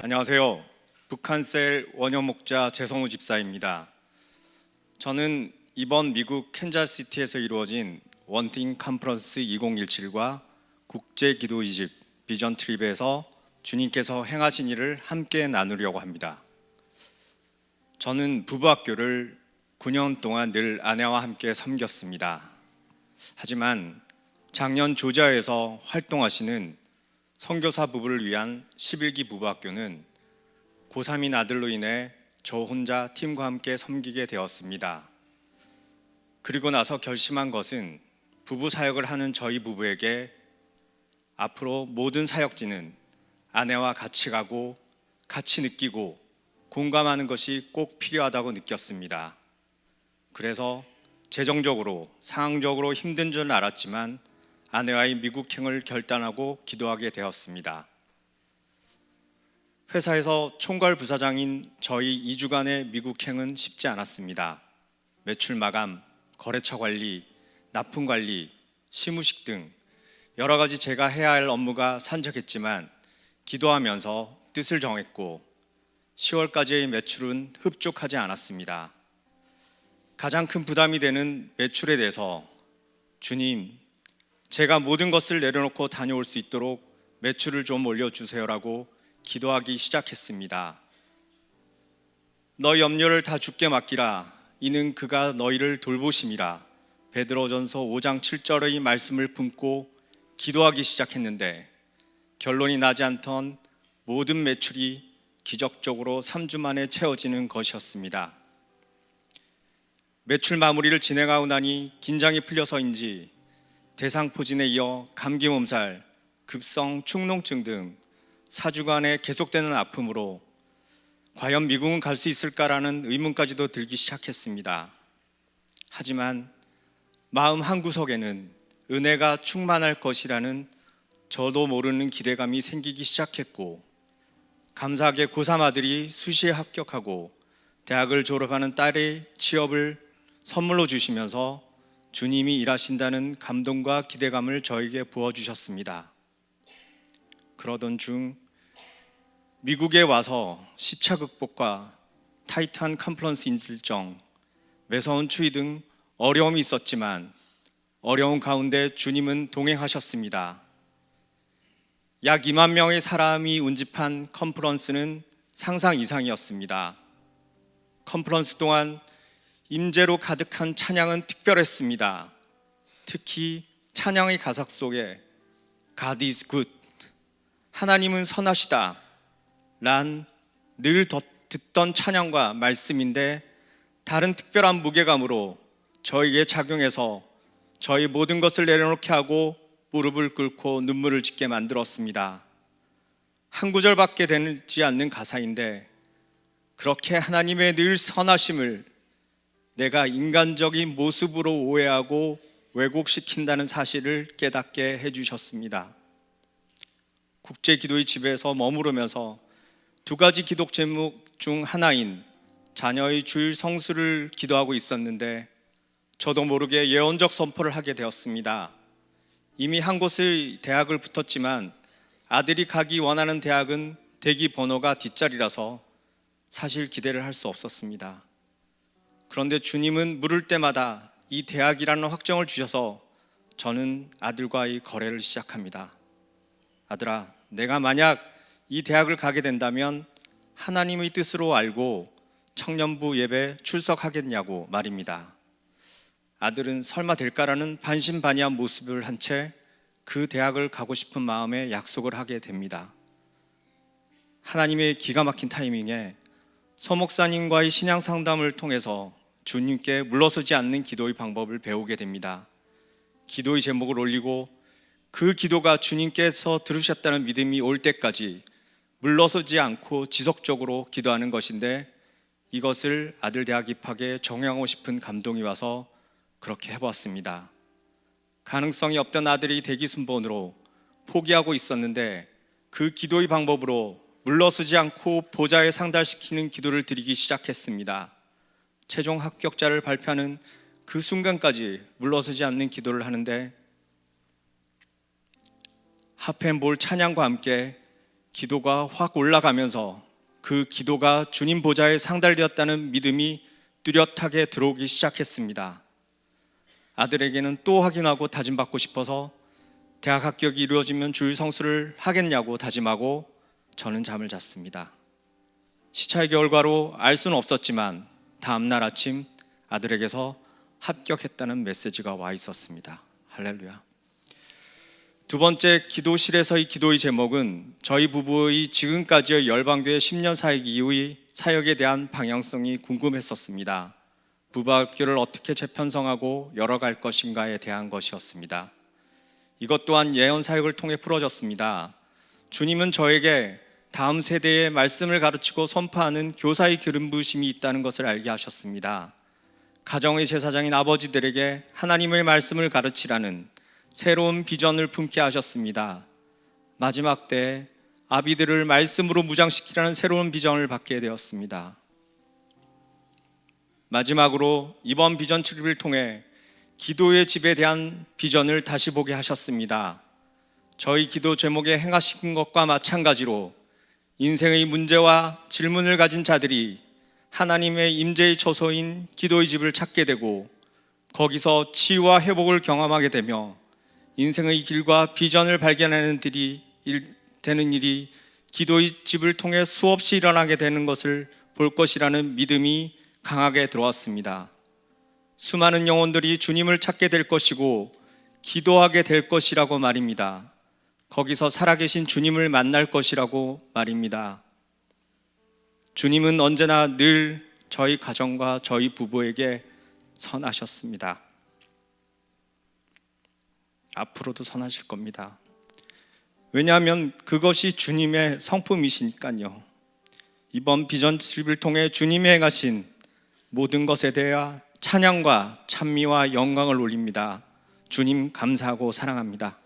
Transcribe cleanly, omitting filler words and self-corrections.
안녕하세요. 북한셀 원효목자 재성우 집사입니다. 저는 이번 미국 캔자스시티에서 이루어진 원팅 컨퍼런스 2017과 국제 기도 이집 비전 트립에서 주님께서 행하신 일을 함께 나누려고 합니다. 저는 부부학교를 9년 동안 늘 아내와 함께 섬겼습니다. 하지만 작년 조지아에서 활동하시는 선교사 부부를 위한 11기 부부학교는 고3인 아들로 인해 저 혼자 팀과 함께 섬기게 되었습니다. 그리고 나서 결심한 것은 부부 사역을 하는 저희 부부에게 앞으로 모든 사역지는 아내와 같이 가고 같이 느끼고 공감하는 것이 꼭 필요하다고 느꼈습니다. 그래서 재정적으로 상황적으로 힘든 줄 알았지만 아내와의 미국행을 결단하고 기도하게 되었습니다. 회사에서 총괄 부사장인 저희 2주간의 미국행은 쉽지 않았습니다. 매출 마감, 거래처 관리, 납품 관리, 시무식 등 여러 가지 제가 해야 할 업무가 산적했지만 기도하면서 뜻을 정했고 10월까지의 매출은 흡족하지 않았습니다. 가장 큰 부담이 되는 매출에 대해서 주님, 제가 모든 것을 내려놓고 다녀올 수 있도록 매출을 좀 올려주세요라고 기도하기 시작했습니다. 너희 염려를 다 주께 맡기라. 이는 그가 너희를 돌보심이라. 베드로전서 5장 7절의 말씀을 품고 기도하기 시작했는데 결론이 나지 않던 모든 매출이 기적적으로 3주 만에 채워지는 것이었습니다. 매출 마무리를 진행하고 나니 긴장이 풀려서인지 대상포진에 이어 감기 몸살, 급성 축농증 등 4주간의 계속되는 아픔으로 과연 미국은 갈 수 있을까라는 의문까지도 들기 시작했습니다. 하지만 마음 한구석에는 은혜가 충만할 것이라는 저도 모르는 기대감이 생기기 시작했고 감사하게 고3 아들이 수시에 합격하고 대학을 졸업하는 딸의 취업을 선물로 주시면서 주님이 일하신다는 감동과 기대감을 저에게 부어주셨습니다. 그러던 중 미국에 와서 시차 극복과 타이트한 컨퍼런스 일정, 매서운 추위 등 어려움이 있었지만 어려운 가운데 주님은 동행하셨습니다. 약 2만 명의 사람이 운집한 컨퍼런스는 상상 이상이었습니다. 컨퍼런스 동안 임재로 가득한 찬양은 특별했습니다. 특히 찬양의 가사 속에 God is good, 하나님은 선하시다 란 늘 듣던 찬양과 말씀인데 다른 특별한 무게감으로 저에게 작용해서 저희 모든 것을 내려놓게 하고 무릎을 꿇고 눈물을 짓게 만들었습니다. 한 구절밖에 되지 않는 가사인데 그렇게 하나님의 늘 선하심을 내가 인간적인 모습으로 오해하고 왜곡시킨다는 사실을 깨닫게 해주셨습니다. 국제기도의 집에서 머무르면서 두 가지 기도 제목 중 하나인 자녀의 주일 성수를 기도하고 있었는데 저도 모르게 예언적 선포를 하게 되었습니다. 이미 한 곳의 대학을 붙었지만 아들이 가기 원하는 대학은 대기 번호가 뒷자리라서 사실 기대를 할 수 없었습니다. 그런데 주님은 물을 때마다 이 대학이라는 확정을 주셔서 저는 아들과의 거래를 시작합니다. 아들아, 내가 만약 이 대학을 가게 된다면 하나님의 뜻으로 알고 청년부 예배 출석하겠냐고 말입니다. 아들은 설마 될까라는 반신반의한 모습을 한 채 그 대학을 가고 싶은 마음에 약속을 하게 됩니다. 하나님의 기가 막힌 타이밍에 서 목사님과의 신앙 상담을 통해서 주님께 물러서지 않는 기도의 방법을 배우게 됩니다. 기도의 제목을 올리고 그 기도가 주님께서 들으셨다는 믿음이 올 때까지 물러서지 않고 지속적으로 기도하는 것인데 이것을 아들 대학 입학에 적용하고 싶은 감동이 와서 그렇게 해보았습니다. 가능성이 없던 아들이 대기 순번으로 포기하고 있었는데 그 기도의 방법으로 물러서지 않고 보좌에 상달시키는 기도를 드리기 시작했습니다. 최종 합격자를 발표하는 그 순간까지 물러서지 않는 기도를 하는데 하펜볼 찬양과 함께 기도가 확 올라가면서 그 기도가 주님 보좌에 상달되었다는 믿음이 뚜렷하게 들어오기 시작했습니다. 아들에게는 또 확인하고 다짐받고 싶어서 대학 합격이 이루어지면 주일 성수를 하겠냐고 다짐하고 저는 잠을 잤습니다. 시차의 결과로 알 수는 없었지만 다음 날 아침 아들에게서 합격했다는 메시지가 와 있었습니다. 할렐루야. 두 번째, 기도실에서의 기도의 제목은 저희 부부의 지금까지의 열방교회 10년 사역 이후의 사역에 대한 방향성이 궁금했었습니다. 부부학교를 어떻게 재편성하고 열어갈 것인가에 대한 것이었습니다. 이것 또한 예언 사역을 통해 풀어졌습니다. 주님은 저에게 다음 세대에 말씀을 가르치고 선포하는 교사의 기름 부으심이 있다는 것을 알게 하셨습니다. 가정의 제사장인 아버지들에게 하나님의 말씀을 가르치라는 새로운 비전을 품게 하셨습니다. 마지막 때 아비들을 말씀으로 무장시키라는 새로운 비전을 받게 되었습니다. 마지막으로 이번 비전 트립을 통해 기도의 집에 대한 비전을 다시 보게 하셨습니다. 저희 기도 제목에 행하신 것과 마찬가지로 인생의 문제와 질문을 가진 자들이 하나님의 임재의 처소인 기도의 집을 찾게 되고 거기서 치유와 회복을 경험하게 되며 인생의 길과 비전을 발견하는 되는 일이 기도의 집을 통해 수없이 일어나게 되는 것을 볼 것이라는 믿음이 강하게 들어왔습니다. 수많은 영혼들이 주님을 찾게 될 것이고 기도하게 될 것이라고 말입니다. 거기서 살아계신 주님을 만날 것이라고 말입니다. 주님은 언제나 늘 저희 가정과 저희 부부에게 선하셨습니다. 앞으로도 선하실 겁니다. 왜냐하면 그것이 주님의 성품이시니까요. 이번 비전 트립을 통해 주님이 행하신 모든 것에 대해 찬양과 찬미와 영광을 올립니다. 주님 감사하고 사랑합니다.